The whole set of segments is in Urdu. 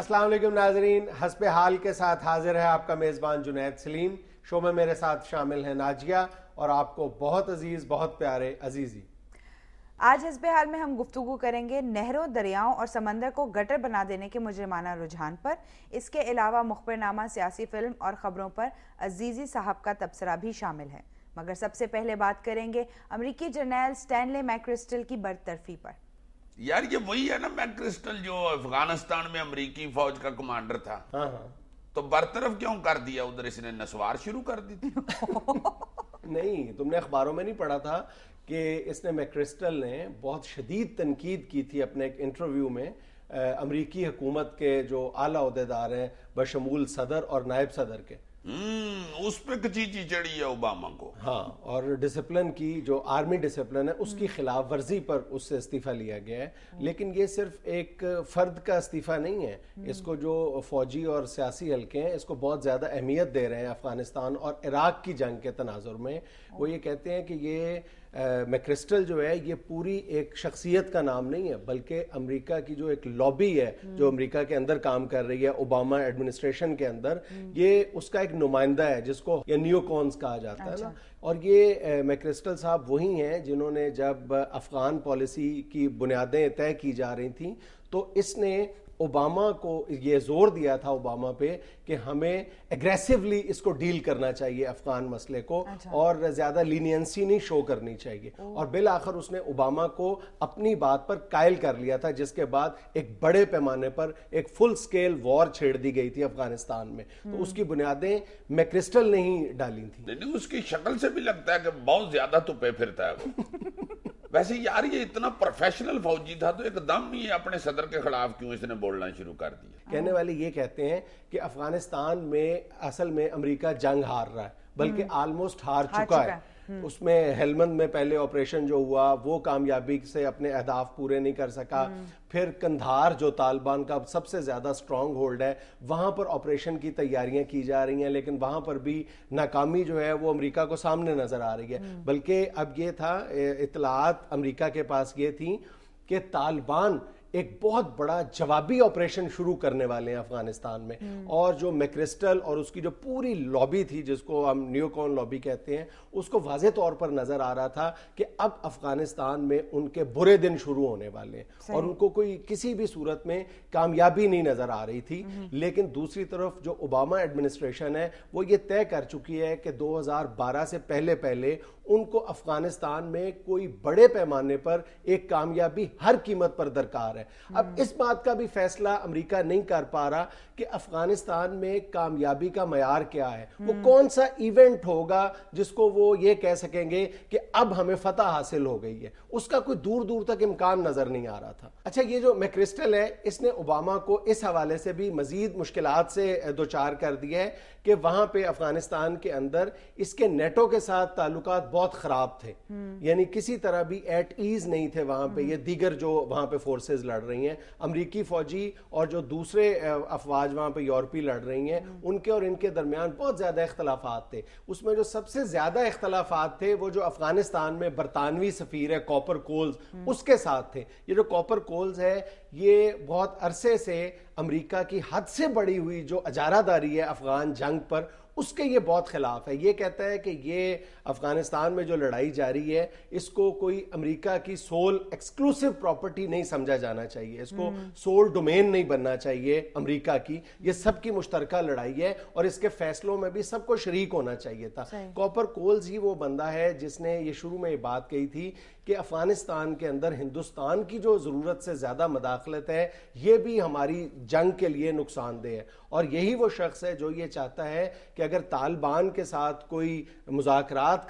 السلام علیکم ناظرین، حسب حال کے ساتھ حاضر ہے آپ کا میزبان جنید سلیم. شو میں میرے ساتھ شامل ہیں ناجیہ اور آپ کو بہت عزیز، بہت پیارے عزیزی. آج حسب حال میں ہم گفتگو کریں گے نہروں، دریاؤں اور سمندر کو گٹر بنا دینے کے مجرمانہ رجحان پر. اس کے علاوہ مخبرنامہ، سیاسی فلم اور خبروں پر عزیزی صاحب کا تبصرہ بھی شامل ہے. مگر سب سے پہلے بات کریں گے امریکی جرنیل سٹینلے میکرسٹل کی برطرفی پر. یار یہ وہی ہے نا میکرسٹل جو افغانستان میں امریکی فوج کا کمانڈر تھا. تو برطرف کیوں کر دیا ادھر؟ اس نے نسوار شروع کر دی تھی. نہیں، تم نے اخباروں میں نہیں پڑھا تھا کہ اس نے میکرسٹل نے بہت شدید تنقید کی تھی اپنے ایک انٹرویو میں امریکی حکومت کے جو اعلیٰ عہدیدار ہیں بشمول صدر اور نائب صدر کے. اس پہ کچیچی چڑھی ہے اوباما کو. ہاں، اور ڈسپلن کی جو آرمی ڈسپلن ہے اس کی خلاف ورزی پر اس سے استعفیٰ لیا گیا ہے. لیکن یہ صرف ایک فرد کا استعفیٰ نہیں ہے. اس کو جو فوجی اور سیاسی حلقے ہیں اس کو بہت زیادہ اہمیت دے رہے ہیں افغانستان اور عراق کی جنگ کے تناظر میں. وہ یہ کہتے ہیں کہ یہ میکرسٹل جو ہے یہ پوری ایک شخصیت کا نام نہیں ہے بلکہ امریکہ کی جو ایک لابی ہے جو امریکہ کے اندر کام کر رہی ہے اوباما ایڈمنسٹریشن کے اندر، یہ اس کا ایک نمائندہ ہے جس کو یہ نیو کونز کہا جاتا ہے نا. اور یہ میکرسٹل صاحب وہی ہیں جنہوں نے جب افغان پالیسی کی بنیادیں طے کی جا رہی تھیں تو اس نے اوباما کو یہ زور دیا تھا اوباما پہ کہ ہمیں ایگریسولی اس کو ڈیل کرنا چاہیے افغان مسئلے کو اور زیادہ لینینسی نہیں شو کرنی چاہیے. اور بالآخر اس نے اوباما کو اپنی بات پر قائل کر لیا تھا جس کے بعد ایک بڑے پیمانے پر ایک فل سکیل وار چھیڑ دی گئی تھی افغانستان میں. تو اس کی بنیادیں میکرسٹل نے ہی ڈالی تھیں. اس کی شکل سے بھی لگتا ہے کہ بہت زیادہ تپے پھرتا ہے وہ. ویسے یار یہ اتنا پروفیشنل فوجی تھا تو ایک دم ہی اپنے صدر کے خلاف کیوں اس نے بولنا شروع کر دیا؟ کہنے والے یہ کہتے ہیں کہ افغانستان میں اصل میں امریکہ جنگ ہار رہا ہے بلکہ آلموسٹ ہار چکا ہے. اس میں ہیلمند میں پہلے آپریشن جو ہوا وہ کامیابی سے اپنے اہداف پورے نہیں کر سکا. پھر کندھار جو طالبان کا سب سے زیادہ سٹرانگ ہولڈ ہے وہاں پر آپریشن کی تیاریاں کی جا رہی ہیں لیکن وہاں پر بھی ناکامی جو ہے وہ امریکہ کو سامنے نظر آ رہی ہے. بلکہ اب یہ تھا، اطلاعات امریکہ کے پاس یہ تھیں کہ طالبان ایک بہت بڑا جوابی آپریشن شروع کرنے والے ہیں افغانستان میں. اور جو میکرسٹل اور اس کی جو پوری لابی تھی جس کو ہم نیو کون لابی کہتے ہیں اس کو واضح طور پر نظر آ رہا تھا کہ اب افغانستان میں ان کے برے دن شروع ہونے والے ہیں اور ان کو کوئی کسی بھی صورت میں کامیابی نہیں نظر آ رہی تھی. لیکن دوسری طرف جو اوباما ایڈمنسٹریشن ہے وہ یہ طے کر چکی ہے کہ 2012 سے پہلے ان کو افغانستان میں کوئی بڑے پیمانے پر ایک کامیابی ہر قیمت پر درکار ہے. اب اس بات کا بھی فیصلہ امریکہ نہیں کر پا رہا کہ افغانستان میں کامیابی کا معیار کیا ہے. وہ کون سا ایونٹ ہوگا جس کو وہ یہ کہہ سکیں گے کہ اب ہمیں فتح حاصل ہو گئی ہے. اس کا کوئی دور دور تک امکان نظر نہیں آ رہا تھا. اچھا، یہ جو میکرسٹل ہے اس نے اوباما کو اس حوالے سے بھی مزید مشکلات سے دوچار کر دیا ہے کہ وہاں پہ افغانستان کے اندر اس کے نیٹو کے ساتھ تعلقات بہت خراب تھے. یعنی کسی طرح بھی ایٹ ایز نہیں تھے وہاں پہ. یہ دیگر جو وہاں پہ فورسز لڑ رہی ہیں امریکی فوجی اور جو دوسرے افواج وہاں پہ یورپی لڑ رہی ہیں ان کے اور ان کے درمیان بہت زیادہ اختلافات تھے. اس میں جو سب سے زیادہ اختلافات تھے وہ جو افغانستان میں برطانوی سفیر ہے کاپر کولز اس کے ساتھ تھے. یہ جو کاپر کولز ہے یہ بہت عرصے سے امریکہ کی حد سے بڑی ہوئی جو اجارہ داری ہے افغان جنگ پر اس کے یہ بہت خلاف ہے. یہ کہتا ہے کہ یہ افغانستان میں جو لڑائی جاری ہے اس کو کوئی امریکہ کی سول ایکسکلوسیو پراپرٹی نہیں سمجھا جانا چاہیے. اس کو سول ڈومین نہیں بننا چاہیے امریکہ کی. یہ سب کی مشترکہ لڑائی ہے اور اس کے فیصلوں میں بھی سب کو شریک ہونا چاہیے تھا. کاپر کولز ہی وہ بندہ ہے جس نے یہ شروع میں یہ بات کہی تھی کہ افغانستان کے اندر ہندوستان کی جو ضرورت سے زیادہ مداخلت ہے یہ بھی ہماری جنگ کے لیے نقصان دہ ہے. اور یہی وہ شخص ہے جو یہ چاہتا ہے کہ اگر طالبان کے ساتھ کوئی مذاکرات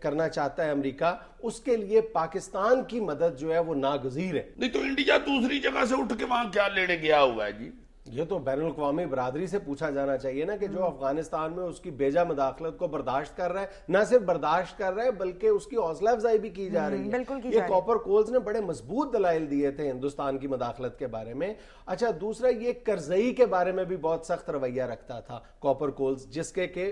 کرنا چاہتا ہے امریکہ اس کے لیے پاکستان کی مدد جو ہے وہ ناگزیر ہے. نہیں تو انڈیا دوسری جگہ سے اٹھ کے وہاں کیا لینے گیا ہوا ہے جی؟ یہ تو بین الاقوامی برادری سے پوچھا جانا چاہیے نا کہ جو افغانستان میں اس کی بیجا مداخلت کو برداشت کر رہا ہے، نہ صرف برداشت کر رہا ہے بلکہ اس کی حوصلہ افزائی بھی کی جا رہی ہے. یہ کاپر کولز نے بڑے مضبوط دلائل دیے تھے ہندوستان کی مداخلت کے بارے میں. اچھا، دوسرا یہ کرزئی کے بارے میں بھی بہت سخت رویہ رکھتا تھا کاپر کولز جس کے کہ